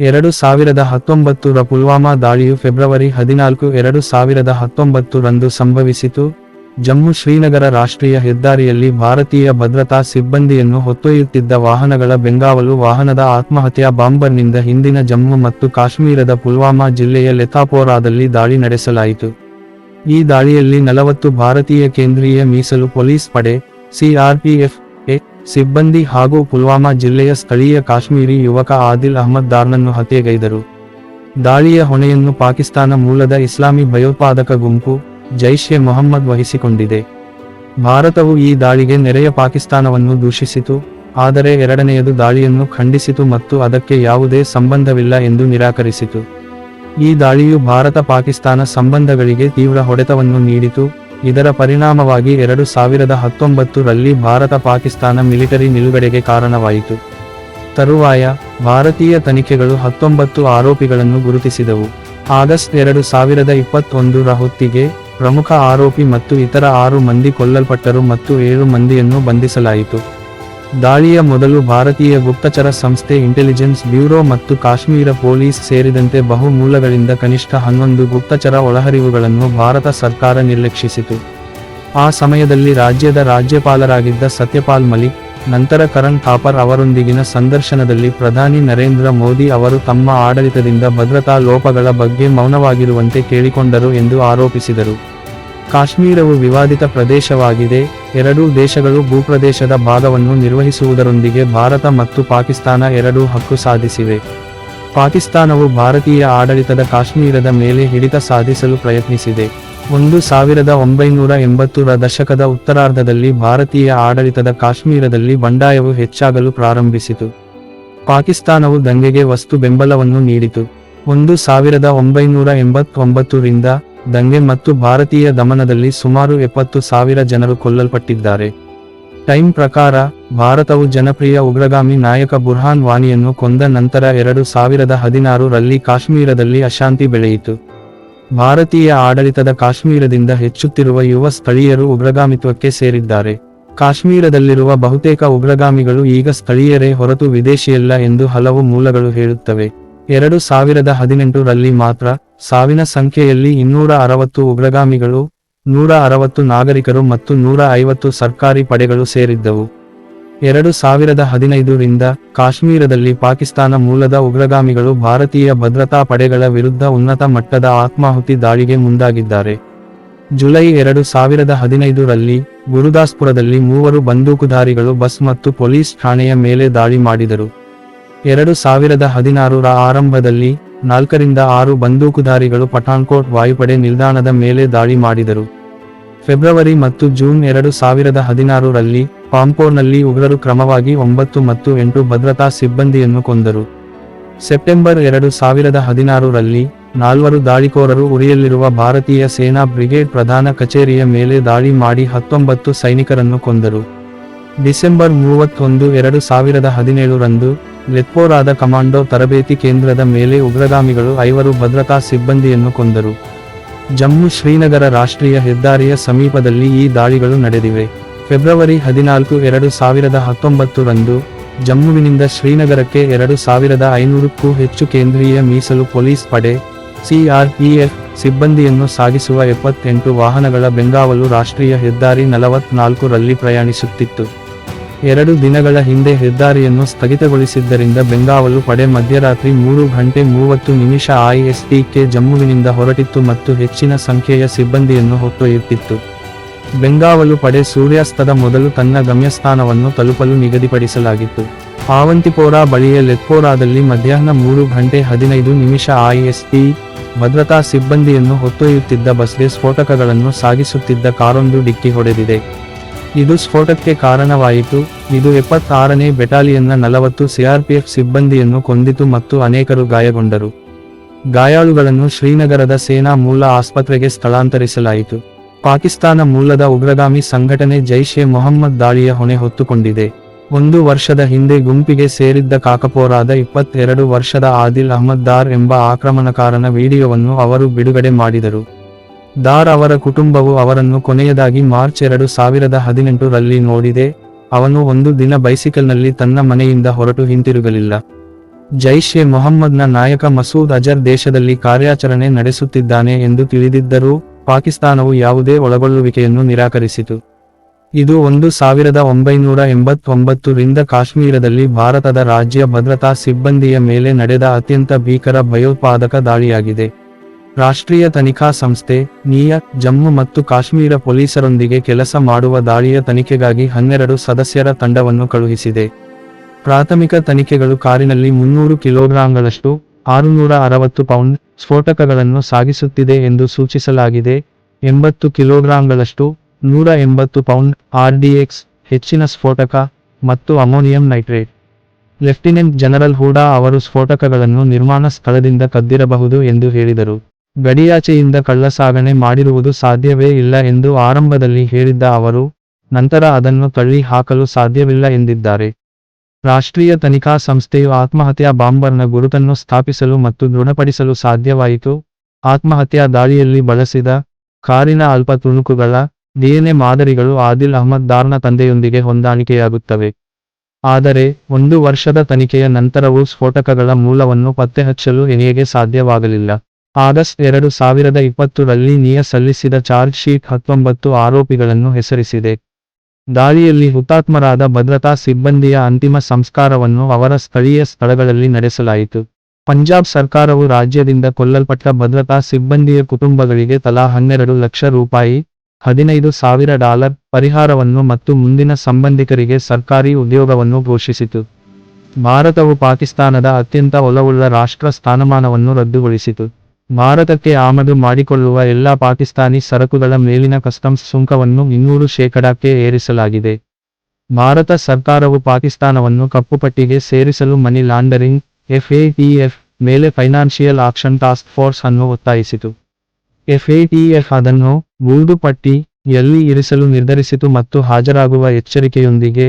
2019ರ ಪುಲ್ವಾಮಾ ದಾಳಿಯು ಫೆಬ್ರವರಿ 14, 2019 ರಂದು ಸಂಭವಿಸಿತು. ಜಮ್ಮು ಶ್ರೀನಗರ ರಾಷ್ಟ್ರೀಯ ಹೆದ್ದಾರಿಯಲ್ಲಿ ಭಾರತೀಯ ಭದ್ರತಾ ಸಿಬ್ಬಂದಿಯನ್ನು ಹೊತ್ತೊಯ್ಯುತ್ತಿದ್ದ ವಾಹನಗಳ ಬೆಂಗಾವಲು ವಾಹನದ ಆತ್ಮಹತ್ಯಾ ಬಾಂಬರ್ನಿಂದ ಹಿಂದಿನ ಜಮ್ಮು ಮತ್ತು ಕಾಶ್ಮೀರದ ಪುಲ್ವಾಮಾ ಜಿಲ್ಲೆಯ ಲೆಥಾಪೋರಾದಲ್ಲಿ ದಾಳಿ ನಡೆಸಲಾಯಿತು. ಈ ದಾಳಿಯಲ್ಲಿ 40 ಭಾರತೀಯ ಕೇಂದ್ರೀಯ ಮೀಸಲು ಪೊಲೀಸ್ ಪಡೆ CRPF ಸಿಬ್ಬಂದಿ ಹಾಗೂ ಪುಲ್ವಾಮಾ ಜಿಲ್ಲೆಯ ಸ್ಥಳೀಯ ಕಾಶ್ಮೀರಿ ಯುವಕ ಆದಿಲ್ ಅಹ್ಮದ್ ದಾರ್ನನ್ನು ಹತ್ಯೆಗೈದರು. ದಾಳಿಯ ಹೊಣೆಯನ್ನು ಪಾಕಿಸ್ತಾನ ಮೂಲದ ಇಸ್ಲಾಮಿ ಭಯೋತ್ಪಾದಕ ಗುಂಪು ಜೈಷ್-ಎ ಮೊಹಮ್ಮದ್ ವಹಿಸಿಕೊಂಡಿದೆ. ಭಾರತವು ಈ ದಾಳಿಗೆ ನೆರೆಯ ಪಾಕಿಸ್ತಾನವನ್ನು ದೂಷಿಸಿತು, ಆದರೆ ಎರಡನೆಯದು ದಾಳಿಯನ್ನು ಖಂಡಿಸಿತು ಮತ್ತು ಅದಕ್ಕೆ ಯಾವುದೇ ಸಂಬಂಧವಿಲ್ಲ ಎಂದು ನಿರಾಕರಿಸಿತು. ಈ ದಾಳಿಯು ಭಾರತ-ಪಾಕಿಸ್ತಾನ ಸಂಬಂಧಗಳಿಗೆ ತೀವ್ರ ಹೊಡೆತವನ್ನು ನೀಡಿತು. ಇದರ ಪರಿಣಾಮವಾಗಿ 2019 ರಲ್ಲಿ ಭಾರತ-ಪಾಕಿಸ್ತಾನ ಮಿಲಿಟರಿ ನಿಲುಗಡೆಗೆ ಕಾರಣವಾಯಿತು. ತರುವಾಯ ಭಾರತೀಯ ತನಿಖೆಗಳು 19 ಆರೋಪಿಗಳನ್ನು ಗುರುತಿಸಿದವು. ಆಗಸ್ಟ್ 2021ರ ಹೊತ್ತಿಗೆ ಪ್ರಮುಖ ಆರೋಪಿ ಮತ್ತು ಇತರ 6 ಮಂದಿ ಕೊಲ್ಲಲ್ಪಟ್ಟರು ಮತ್ತು 7 ಮಂದಿಯನ್ನು ಬಂಧಿಸಲಾಯಿತು. ದಾಳಿಯ ಮೊದಲು ಭಾರತೀಯ ಗುಪ್ತಚರ ಸಂಸ್ಥೆ ಇಂಟೆಲಿಜೆನ್ಸ್ ಬ್ಯೂರೋ ಮತ್ತು ಕಾಶ್ಮೀರ ಪೊಲೀಸ್ ಸೇರಿದಂತೆ ಬಹು ಮೂಲಗಳಿಂದ ಕನಿಷ್ಠ 11 ಗುಪ್ತಚರ ಒಳಹರಿವುಗಳನ್ನು ಭಾರತ ಸರ್ಕಾರ ನಿರ್ಲಕ್ಷಿಸಿತು. ಆ ಸಮಯದಲ್ಲಿ ರಾಜ್ಯದ ರಾಜ್ಯಪಾಲರಾಗಿದ್ದ ಸತ್ಯಪಾಲ್ ಮಲಿಕ್, ನಂತರ ಕರಣ್ ಥಾಪರ್ ಅವರೊಂದಿಗಿನ ಸಂದರ್ಶನದಲ್ಲಿ ಪ್ರಧಾನಿ ನರೇಂದ್ರ ಮೋದಿ ಅವರು ತಮ್ಮ ಆಡಳಿತದಿಂದ ಭದ್ರತಾ ಲೋಪಗಳ ಬಗ್ಗೆ ಮೌನವಾಗಿರುವಂತೆ ಕೇಳಿಕೊಂಡರು ಎಂದು ಆರೋಪಿಸಿದರು. ಕಾಶ್ಮೀರವು ವಿವಾದಿತ ಪ್ರದೇಶವಾಗಿದೆ. ಎರಡೂ ದೇಶಗಳು ಭೂಪ್ರದೇಶದ ಭಾಗವನ್ನು ನಿರ್ವಹಿಸುವುದರೊಂದಿಗೆ ಭಾರತ ಮತ್ತು ಪಾಕಿಸ್ತಾನ ಎರಡೂ ಹಕ್ಕು ಸಾಧಿಸಿವೆ. ಪಾಕಿಸ್ತಾನವು ಭಾರತೀಯ ಆಡಳಿತದ ಕಾಶ್ಮೀರದ ಮೇಲೆ ಹಿಡಿತ ಸಾಧಿಸಲು ಪ್ರಯತ್ನಿಸಿದೆ. 1980ರ ದಶಕದ ಉತ್ತರಾರ್ಧದಲ್ಲಿ ಭಾರತೀಯ ಆಡಳಿತದ ಕಾಶ್ಮೀರದಲ್ಲಿ ಬಂಡಾಯವು ಹೆಚ್ಚಾಗಲು ಪ್ರಾರಂಭಿಸಿತು. ಪಾಕಿಸ್ತಾನವು ದಂಗೆಗೆ ವಸ್ತು ಬೆಂಬಲವನ್ನು ನೀಡಿತು. 1989ರಿಂದ ದಂಗೆ ಮತ್ತು ಭಾರತೀಯ ದಮನದಲ್ಲಿ ಸುಮಾರು 70,000 ಜನರು ಕೊಲ್ಲಲ್ಪಟ್ಟಿದ್ದಾರೆ. ಟೈಮ್ ಪ್ರಕಾರ, ಭಾರತವು ಜನಪ್ರಿಯ ಉಗ್ರಗಾಮಿ ನಾಯಕ ಬುರ್ಹಾನ್ ವಾನಿಯನ್ನು ಕೊಂದ ನಂತರ 2016 ರಲ್ಲಿ ಕಾಶ್ಮೀರದಲ್ಲಿ ಅಶಾಂತಿ ಬೆಳೆಯಿತು. ಭಾರತೀಯ ಆಡಳಿತದ ಕಾಶ್ಮೀರದಿಂದ ಹೆಚ್ಚುತ್ತಿರುವ ಯುವ ಸ್ಥಳೀಯರು ಉಗ್ರಗಾಮಿತ್ವಕ್ಕೆ ಸೇರಿದ್ದಾರೆ. ಕಾಶ್ಮೀರದಲ್ಲಿರುವ ಬಹುತೇಕ ಉಗ್ರಗಾಮಿಗಳು ಈಗ ಸ್ಥಳೀಯರೇ ಹೊರತು ವಿದೇಶಿಯಲ್ಲ ಎಂದು ಹಲವು ಮೂಲಗಳು ಹೇಳುತ್ತವೆ. 2018 ರಲ್ಲಿ ಮಾತ್ರ ಸಾವಿನ ಸಂಖ್ಯೆಯಲ್ಲಿ 260 ಉಗ್ರಗಾಮಿಗಳು, 160 ನಾಗರಿಕರು ಮತ್ತು 150 ಸರ್ಕಾರಿ ಪಡೆಗಳು ಸೇರಿದ್ದವು. 2015 ರಿಂದ ಕಾಶ್ಮೀರದಲ್ಲಿ ಪಾಕಿಸ್ತಾನ ಮೂಲದ ಉಗ್ರಗಾಮಿಗಳು ಭಾರತೀಯ ಭದ್ರತಾ ಪಡೆಗಳ ವಿರುದ್ಧ ಉನ್ನತ ಮಟ್ಟದ ಆತ್ಮಾಹುತಿ ದಾಳಿಗೆ ಮುಂದಾಗಿದ್ದಾರೆ. ಜುಲೈ 2015 ರಲ್ಲಿ ಗುರುದಾಸ್ಪುರದಲ್ಲಿ 3 ಬಂದೂಕುಧಾರಿಗಳು ಬಸ್ ಮತ್ತು ಪೊಲೀಸ್ ಠಾಣೆಯ ಮೇಲೆ ದಾಳಿ ಮಾಡಿದರು. 2016ರ ಆರಂಭದಲ್ಲಿ 4 ರಿಂದ 6 ಬಂದೂಕುಧಾರಿಗಳು ಪಠಾನ್ಕೋಟ್ ವಾಯುಪಡೆ ನಿಲ್ದಾಣದ ಮೇಲೆ ದಾಳಿ ಮಾಡಿದರು. ಫೆಬ್ರವರಿ ಮತ್ತು ಜೂನ್ 2016 ರಲ್ಲಿ ಪಾಂಪೋರ್ನಲ್ಲಿ ಉಗ್ರರು ಕ್ರಮವಾಗಿ 9 ಮತ್ತು 8 ಭದ್ರತಾ ಸಿಬ್ಬಂದಿಯನ್ನು ಕೊಂದರು. ಸೆಪ್ಟೆಂಬರ್ 2016 ರಲ್ಲಿ 4 ದಾಳಿಕೋರರು ಉರಿಯಲ್ಲಿರುವ ಭಾರತೀಯ ಸೇನಾ ಬ್ರಿಗೇಡ್ ಪ್ರಧಾನ ಕಚೇರಿಯ ಮೇಲೆ ದಾಳಿ ಮಾಡಿ 19 ಸೈನಿಕರನ್ನು ಕೊಂದರು. ಡಿಸೆಂಬರ್ 31, 2017 ರಂದು ಲೆಥ್ಪೋರಾದ ಕಮಾಂಡೋ ತರಬೇತಿ ಕೇಂದ್ರದ ಮೇಲೆ ಉಗ್ರಗಾಮಿಗಳು 5 ಭದ್ರತಾ ಸಿಬ್ಬಂದಿಯನ್ನು ಕೊಂದರು. ಜಮ್ಮು ಶ್ರೀನಗರ ರಾಷ್ಟ್ರೀಯ ಹೆದ್ದಾರಿಯ ಸಮೀಪದಲ್ಲಿ ಈ ದಾಳಿಗಳು ನಡೆದಿವೆ. ಫೆಬ್ರವರಿ 14, 2019 ರಂದು ಜಮ್ಮುವಿನಿಂದ ಶ್ರೀನಗರಕ್ಕೆ 2,500ಕ್ಕೂ ಹೆಚ್ಚು ಕೇಂದ್ರೀಯ ಮೀಸಲು ಪೊಲೀಸ್ ಪಡೆ CRPF ಸಿಬ್ಬಂದಿಯನ್ನು ಸಾಗಿಸುವ 78 ವಾಹನಗಳ ಬೆಂಗಾವಲು ರಾಷ್ಟ್ರೀಯ ಹೆದ್ದಾರಿ 44 ರಲ್ಲಿ ಪ್ರಯಾಣಿಸುತ್ತಿತ್ತು. 2 ದಿನಗಳ ಹಿಂದೆ ಹೆದ್ದಾರಿಯನ್ನು ಸ್ಥಗಿತಗೊಳಿಸಿದ್ದರಿಂದ ಬೆಂಗಾವಲು ಪಡೆ ಮಧ್ಯರಾತ್ರಿ 3:30 ISTಕ್ಕೆ ಜಮ್ಮುವಿನಿಂದ ಹೊರಟಿತ್ತು ಮತ್ತು ಹೆಚ್ಚಿನ ಸಂಖ್ಯೆಯ ಸಿಬ್ಬಂದಿಯನ್ನು ಹೊತ್ತೊಯ್ಯುತ್ತಿತ್ತು. ಬೆಂಗಾವಲು ಪಡೆ ಸೂರ್ಯಾಸ್ತದ ಮೊದಲು ತನ್ನ ಗಮ್ಯಸ್ಥಾನವನ್ನು ತಲುಪಲು ನಿಗದಿಪಡಿಸಲಾಗಿತ್ತು. ಆವಂತಿಪೋರಾ ಬಳಿಯ ಲೆಥ್ಪೋರಾದಲ್ಲಿ ಮಧ್ಯಾಹ್ನ 3:15 IST ಭದ್ರತಾ ಸಿಬ್ಬಂದಿಯನ್ನು ಹೊತ್ತೊಯ್ಯುತ್ತಿದ್ದ ಬಸ್ಗೆ ಸ್ಫೋಟಕಗಳನ್ನು ಸಾಗಿಸುತ್ತಿದ್ದ ಕಾರೊಂದು ಡಿಕ್ಕಿ ಹೊಡೆದಿದೆ. ಇದು ಸ್ಫೋಟಕ್ಕೆ ಕಾರಣವಾಯಿತು. ಇದು 76ನೇ ಬೆಟಾಲಿಯನ್ನ 40 CRPF ಸಿಬ್ಬಂದಿಯನ್ನು ಕೊಂದಿತು ಮತ್ತು ಅನೇಕರು ಗಾಯಗೊಂಡರು. ಗಾಯಾಳುಗಳನ್ನು ಶ್ರೀನಗರದ ಸೇನಾ ಮೂಲ ಆಸ್ಪತ್ರೆಗೆ ಸ್ಥಳಾಂತರಿಸಲಾಯಿತು. ಪಾಕಿಸ್ತಾನ ಮೂಲದ ಉಗ್ರಗಾಮಿ ಸಂಘಟನೆ ಜೈಷ್-ಎ ಮೊಹಮ್ಮದ್ ದಾಳಿಯ ಹೊಣೆ ಹೊತ್ತುಕೊಂಡಿದೆ. 1 ವರ್ಷದ ಹಿಂದೆ ಗುಂಪಿಗೆ ಸೇರಿದ್ದ ಕಾಕಪೋರಾದ 22 ವರ್ಷದ ಆದಿಲ್ ಅಹ್ಮದ್ ದಾರ್ ಎಂಬ ಆಕ್ರಮಣಕಾರನ ವಿಡಿಯೋವನ್ನು ಅವರು ಬಿಡುಗಡೆ ಮಾಡಿದರು. ದಾರ್ ಅವರ ಕುಟುಂಬವು ಅವರನ್ನು ಕೊನೆಯದಾಗಿ ಮಾರ್ಚ್ 2018 ರಲ್ಲಿ ನೋಡಿದೆ. ಅವನು ಒಂದು ದಿನ ಬೈಸಿಕಲ್ನಲ್ಲಿ ತನ್ನ ಮನೆಯಿಂದ ಹೊರಟು ಹಿಂತಿರುಗಲಿಲ್ಲ. ಜೈಷ್ ಎ ಮೊಹಮ್ಮದ್ನ ನಾಯಕ ಮಸೂದ್ ಅಜರ್ ದೇಶದಲ್ಲಿ ಕಾರ್ಯಾಚರಣೆ ನಡೆಸುತ್ತಿದ್ದಾನೆ ಎಂದು ತಿಳಿದಿದ್ದರೂ ಪಾಕಿಸ್ತಾನವು ಯಾವುದೇ ಒಳಗೊಳ್ಳುವಿಕೆಯನ್ನು ನಿರಾಕರಿಸಿತು. ಇದು 1989 ರಿಂದ ಕಾಶ್ಮೀರದಲ್ಲಿ ಭಾರತದ ರಾಜ್ಯ ಭದ್ರತಾ ಸಿಬ್ಬಂದಿಯ ಮೇಲೆ ನಡೆದ ಅತ್ಯಂತ ಭೀಕರ ಭಯೋತ್ಪಾದಕ ದಾಳಿಯಾಗಿದೆ. ರಾಷ್ಟ್ರೀಯ ತನಿಖಾ ಸಂಸ್ಥೆ ನಿಯ ಜಮ್ಮು ಮತ್ತು ಕಾಶ್ಮೀರ ಪೊಲೀಸರೊಂದಿಗೆ ಕೆಲಸ ಮಾಡುವ ದಾಳಿಯ ತನಿಖೆಗಾಗಿ 12 ಸದಸ್ಯರ ತಂಡವನ್ನು ಕಳುಹಿಸಿದೆ. ಪ್ರಾಥಮಿಕ ತನಿಖೆಗಳು ಕಾರಿನಲ್ಲಿ 300 ಕಿಲೋಗ್ರಾಂಗಳಷ್ಟು 660 ಪೌಂಡ್ ಸ್ಫೋಟಕಗಳನ್ನು ಸಾಗಿಸುತ್ತಿದೆ ಎಂದು ಸೂಚಿಸಲಾಗಿದೆ. 80 ಕಿಲೋಗ್ರಾಂಗಳಷ್ಟು 180 ಪೌಂಡ್ RDX ಹೆಚ್ಚಿನ ಸ್ಫೋಟಕ ಮತ್ತು ammonium nitrate. Lieutenant general Hooda ಅವರು ಸ್ಫೋಟಕಗಳನ್ನು ನಿರ್ಮಾಣ ಸ್ಥಳದಿಂದ ಕದ್ದಿರಬಹುದು ಎಂದು ಹೇಳಿದರು. ಗಡಿಯಾಚೆಯಿಂದ ಕಳ್ಳಸಾಗಣೆ ಮಾಡಿರುವುದು ಸಾಧ್ಯವೇ ಇಲ್ಲ ಎಂದು ಆರಂಭದಲ್ಲಿ ಹೇಳಿದ್ದ ಅವರು, ನಂತರ ಅದನ್ನು ತಳ್ಳಿ ಹಾಕಲು ಸಾಧ್ಯವಿಲ್ಲ ಎಂದಿದ್ದಾರೆ. ರಾಷ್ಟ್ರೀಯ ತನಿಖಾ ಸಂಸ್ಥೆಯು ಆತ್ಮಹತ್ಯಾ ಬಾಂಬರ್ನ ಗುರುತನ್ನು ಸ್ಥಾಪಿಸಲು ಮತ್ತು ದೃಢಪಡಿಸಲು ಸಾಧ್ಯವಾಯಿತು. ಆತ್ಮಹತ್ಯಾ ದಾಳಿಯಲ್ಲಿ ಬಳಸಿದ ಕಾರಿನ ಅಲ್ಪ ತುಣುಕುಗಳ DNA ಮಾದರಿಗಳು ಆದಿಲ್ ಅಹ್ಮದ್ ದಾರ್ನ ತಂದೆಯೊಂದಿಗೆ ಹೊಂದಾಣಿಕೆಯಾಗುತ್ತವೆ. ಆದರೆ 1 ವರ್ಷದ ತನಿಖೆಯ ನಂತರವೂ ಸ್ಫೋಟಕಗಳ ಮೂಲವನ್ನು ಪತ್ತೆಹಚ್ಚಲು ಎನ್ಐಎಗೆ ಸಾಧ್ಯವಾಗಲಿಲ್ಲ. ಆಗಸ್ಟ್ 2020 ರಲ್ಲಿ ನಿಯ ಸಲ್ಲಿಸಿದ ಚಾರ್ಜ್ ಶೀಟ್ 19 ಆರೋಪಿಗಳನ್ನು ಹೆಸರಿಸಿದೆ. ದಾಳಿಯಲ್ಲಿ ಹುತಾತ್ಮರಾದ ಭದ್ರತಾ ಸಿಬ್ಬಂದಿಯ ಅಂತಿಮ ಸಂಸ್ಕಾರವನ್ನು ಅವರ ಸ್ಥಳೀಯ ಸ್ಥಳಗಳಲ್ಲಿ ನಡೆಸಲಾಯಿತು. ಪಂಜಾಬ್ ಸರ್ಕಾರವು ರಾಜ್ಯದಿಂದ ಕೊಲ್ಲಲ್ಪಟ್ಟ ಭದ್ರತಾ ಸಿಬ್ಬಂದಿಯ ಕುಟುಂಬಗಳಿಗೆ ತಲಾ 12 ಲಕ್ಷ ರೂಪಾಯಿ $15,000 ಪರಿಹಾರವನ್ನು ಮತ್ತು ಮುಂದಿನ ಸಂಬಂಧಿಕರಿಗೆ ಸರ್ಕಾರಿ ಉದ್ಯೋಗವನ್ನು ಘೋಷಿಸಿತು. ಭಾರತವು ಪಾಕಿಸ್ತಾನದ ಅತ್ಯಂತ ಒಲವುಳ್ಳ ರಾಷ್ಟ್ರ ಸ್ಥಾನಮಾನವನ್ನು ರದ್ದುಗೊಳಿಸಿತು. ಭಾರತಕ್ಕೆ ಆಮದು ಮಾಡಿಕೊಳ್ಳುವ ಎಲ್ಲಾ ಪಾಕಿಸ್ತಾನಿ ಸರಕುಗಳ ಮೇಲಿನ ಕಸ್ಟಮ್ಸ್ ಸುಂಕವನ್ನು 200% ಏರಿಸಲಾಗಿದೆ. ಭಾರತ ಸರ್ಕಾರವು ಪಾಕಿಸ್ತಾನವನ್ನು ಕಪ್ಪುಪಟ್ಟಿಗೆ ಸೇರಿಸಲು ಮನಿ ಲಾಂಡರಿಂಗ್ FATF ಮೇಲೆ ಫೈನಾನ್ಷಿಯಲ್ ಆಕ್ಷನ್ ಟಾಸ್ಕ್ ಫೋರ್ಸ್ ಅನ್ನು ಒತ್ತಾಯಿಸಿತು. FATF ಅದನ್ನು ಬೂದು ಪಟ್ಟಿಯಲ್ಲಿ ಇರಿಸಲು ನಿರ್ಧರಿಸಿತು ಮತ್ತು ಹಾಜರಾಗುವ ಎಚ್ಚರಿಕೆಯೊಂದಿಗೆ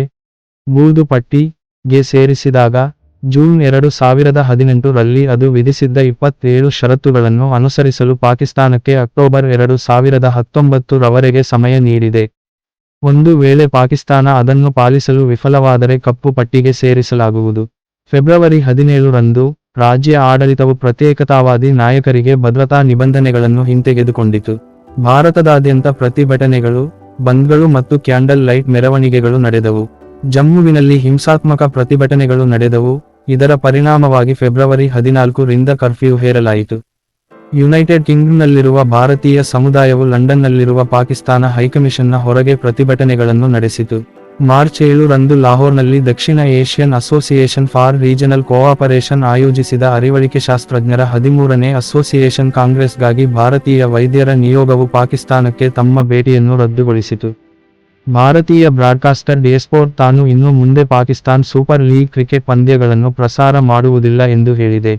ಬೂದು ಪಟ್ಟಿಗೆ ಸೇರಿಸಿದಾಗ ಜೂನ್ 2018 ರಲ್ಲಿ ಅದು ವಿಧಿಸಿದ್ದ 27 ಷರತ್ತುಗಳನ್ನು ಅನುಸರಿಸಲು ಪಾಕಿಸ್ತಾನಕ್ಕೆ ಅಕ್ಟೋಬರ್ 2019 ರವರೆಗೆ ಸಮಯ ನೀಡಿದೆ. ಒಂದು ವೇಳೆ ಪಾಕಿಸ್ತಾನ ಅದನ್ನು ಪಾಲಿಸಲು ವಿಫಲವಾದರೆ ಕಪ್ಪು ಪಟ್ಟಿಗೆ ಸೇರಿಸಲಾಗುವುದು. ಫೆಬ್ರವರಿ 17 ರಂದು ರಾಜ್ಯ ಆಡಳಿತವು ಪ್ರತ್ಯೇಕತಾವಾದಿ ನಾಯಕರಿಗೆ ಭದ್ರತಾ ನಿಬಂಧನೆಗಳನ್ನು ಹಿಂತೆಗೆದುಕೊಂಡಿತು. ಭಾರತದಾದ್ಯಂತ ಪ್ರತಿಭಟನೆಗಳು, ಬಂದ್ಗಳು ಮತ್ತು ಕ್ಯಾಂಡಲ್ ಲೈಟ್ ಮೆರವಣಿಗೆಗಳು ನಡೆದವು. ಜಮ್ಮುವಿನಲ್ಲಿ ಹಿಂಸಾತ್ಮಕ ಪ್ರತಿಭಟನೆಗಳು ನಡೆದವು. ಇದರ ಪರಿಣಾಮವಾಗಿ ಫೆಬ್ರವರಿ 14 ರಿಂದ ಕರ್ಫ್ಯೂ ಹೇರಲಾಯಿತು. ಯುನೈಟೆಡ್ ಕಿಂಗ್ಡಮ್ನಲ್ಲಿರುವ ಭಾರತೀಯ ಸಮುದಾಯವು ಲಂಡನ್ನಲ್ಲಿರುವ ಪಾಕಿಸ್ತಾನ ಹೈಕಮಿಷನ್ನ ಹೊರಗೆ ಪ್ರತಿಭಟನೆಗಳನ್ನು ನಡೆಸಿತು. ಮಾರ್ಚ್ 7 ರಂದು ಲಾಹೋರ್ನಲ್ಲಿ ದಕ್ಷಿಣ Asian association for regional cooperation ಆಯೋಜಿಸಿದ ಅರಿವಳಿಕೆಶಾಸ್ತ್ರಜ್ಞರ 13ನೇ ಅಸೋಸಿಯೇಷನ್ ಕಾಂಗ್ರೆಸ್ಗಾಗಿ ಭಾರತೀಯ ವೈದ್ಯರ ನಿಯೋಗವು ಪಾಕಿಸ್ತಾನಕ್ಕೆ ತಮ್ಮ ಭೇಟಿಯನ್ನು ರದ್ದುಗೊಳಿಸಿತು. ಭಾರತೀಯ ಬ್ರಾಡ್ಕಾಸ್ಟರ್ ಡಿಎಸ್ಪೋರ್ಟ್ ತಾನು ಇನ್ನು ಮುಂದೆ ಪಾಕಿಸ್ತಾನ್ ಸೂಪರ್ ಲೀಗ್ ಕ್ರಿಕೆಟ್ ಪಂದ್ಯಗಳನ್ನು ಪ್ರಸಾರ ಮಾಡುವುದಿಲ್ಲ ಎಂದು ಹೇಳಿದೆ.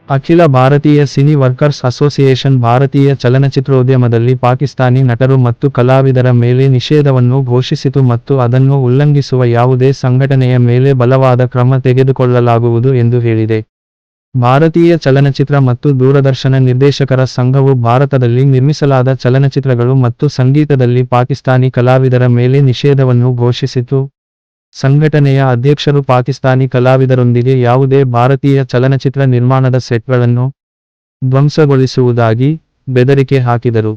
ಅಖಿಲ ಭಾರತೀಯ ಸಿನಿ ವರ್ಕರ್ಸ್ ಅಸೋಸಿಯೇಷನ್ ಭಾರತೀಯ ಚಲನಚಿತ್ರೋದ್ಯಮದಲ್ಲಿ ಪಾಕಿಸ್ತಾನಿ ನಟರು ಮತ್ತು ಕಲಾವಿದರ ಮೇಲೆ ನಿಷೇಧವನ್ನು ಘೋಷಿಸಿತು ಮತ್ತು ಅದನ್ನು ಉಲ್ಲಂಘಿಸುವ ಯಾವುದೇ ಸಂಘಟನೆಯ ಮೇಲೆ ಬಲವಾದ ಕ್ರಮ ತೆಗೆದುಕೊಳ್ಳಲಾಗುವುದು ಎಂದು ಹೇಳಿದೆ. ಭಾರತೀಯ ಚಲನಚಿತ್ರ ಮತ್ತು ದೂರದರ್ಶನ ನಿರ್ದೇಶಕರ ಸಂಘವು ಭಾರತದಲ್ಲಿ ನಿರ್ಮಿಸಲಾದ ಚಲನಚಿತ್ರಗಳು ಮತ್ತು ಸಂಗೀತದಲ್ಲಿ ಪಾಕಿಸ್ತಾನಿ ಕಲಾವಿದರ ಮೇಲೆ ನಿಷೇಧವನ್ನು ಘೋಷಿಸಿತು. ಸಂಘಟನೆಯ ಅಧ್ಯಕ್ಷರು ಪಾಕಿಸ್ತಾನಿ ಕಲಾವಿದರೊಂದಿಗೆ ಯಾವುದೇ ಭಾರತೀಯ ಚಲನಚಿತ್ರ ನಿರ್ಮಾಣದ ಸೆಟ್ಗಳನ್ನು ಧ್ವಂಸಗೊಳಿಸುವುದಾಗಿ ಬೆದರಿಕೆ ಹಾಕಿದರು.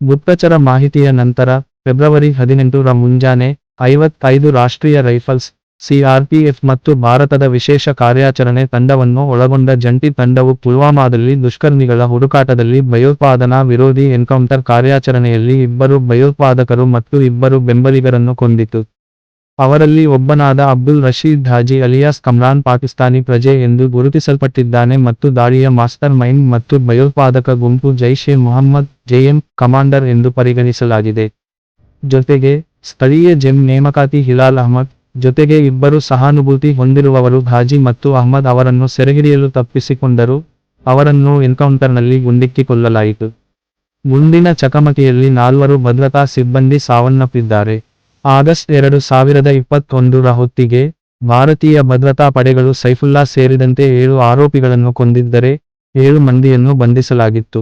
ಗುಪ್ತಚರ ಮಾಹಿತಿಯ ನಂತರ ಫೆಬ್ರವರಿ 18 ರ ಮುಂಜಾನೆ 55 ರಾಷ್ಟ್ರೀಯ ರೈಫಲ್ಸ್ CRPF ಮತ್ತು ಭಾರತದ ವಿಶೇಷ ಕಾರ್ಯಾಚರಣೆ ತಂಡವನ್ನು ಒಳಗೊಂಡ ಜಂಟಿ ತಂಡವು ಪುಲ್ವಾಮಾದಲ್ಲಿ ದುಷ್ಕರ್ಮಿಗಳ ಹುಡುಕಾಟದಲ್ಲಿ ಭಯೋತ್ಪಾದನಾ ವಿರೋಧಿ ಎನ್ಕೌಂಟರ್ ಕಾರ್ಯಾಚರಣೆಯಲ್ಲಿ 2 ಭಯೋತ್ಪಾದಕರು ಮತ್ತು 2 ಬೆಂಬಲಿಗರನ್ನು ಕೊಂದಿತು. ಅವರಲ್ಲಿ ಒಬ್ಬನಾದ ಅಬ್ದುಲ್ ರಶೀದ್ ಢಾಜಿ ಅಲಿಯಾಸ್ ಕಮ್ರಾನ್ ಪಾಕಿಸ್ತಾನಿ ಪ್ರಜೆ ಎಂದು ಗುರುತಿಸಲ್ಪಟ್ಟಿದ್ದಾನೆ ಮತ್ತು ದಾಳಿಯ ಮಾಸ್ಟರ್ ಮೈಂಡ್ ಮತ್ತು ಭಯೋತ್ಪಾದಕ ಗುಂಪು ಜೈಷ್ ಎ ಮೊಹಮ್ಮದ್ JM ಕಮಾಂಡರ್ ಎಂದು ಪರಿಗಣಿಸಲಾಗಿದೆ. ಜೊತೆಗೆ ಸ್ಥಳೀಯ ಜೆಮ್ ನೇಮಕಾತಿ ಹಿಲಾಲ್ ಅಹ್ಮದ್ ಜೊತೆಗೆ 2 ಸಹಾನುಭೂತಿ ಹೊಂದಿರುವವರು ಘಾಜಿ ಮತ್ತು ಅಹ್ಮದ್ ಅವರನ್ನು ಸೆರೆಹಿಡಿಯಲು ತಪ್ಪಿಸಿಕೊಂಡರು. ಅವರನ್ನು ಎನ್ಕೌಂಟರ್ನಲ್ಲಿ ಗುಂಡಿಕ್ಕಿ ಕೊಲ್ಲಲಾಯಿತು. ಮುಂದಿನ ಚಕಮಕಿಯಲ್ಲಿ 4 ಭದ್ರತಾ ಸಿಬ್ಬಂದಿ ಸಾವನ್ನಪ್ಪಿದ್ದಾರೆ. ಆಗಸ್ಟ್ 2021 ರ ಹೊತ್ತಿಗೆ ಭಾರತೀಯ ಭದ್ರತಾ ಪಡೆಗಳು ಸೈಫುಲ್ಲಾ ಸೇರಿದಂತೆ 7 ಆರೋಪಿಗಳನ್ನು ಕೊಂದಿದ್ದರೆ 7 ಮಂದಿಯನ್ನು ಬಂಧಿಸಲಾಗಿತ್ತು.